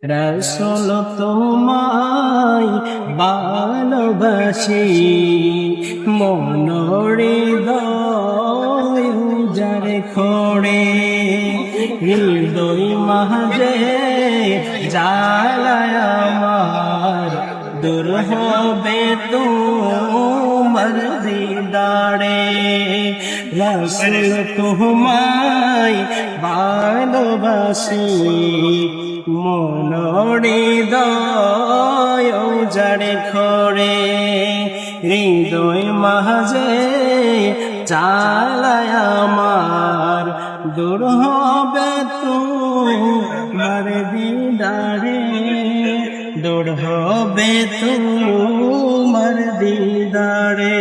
রাসূল তোমায় ভালোবাসি, মনোহৃদয় উজাড় করে, হৃদয় মাঝে জ্বালায় আমার, দূর হবে তোমার দিদারে। রাসূল তোমায় ভালোবাসি, মনোহৃদয় উজাড় করে, হৃদয় মাঝে জ্বালায় আমার, দূর হবে তোমার দিদারে, দূর হবে তোমার দিদারে।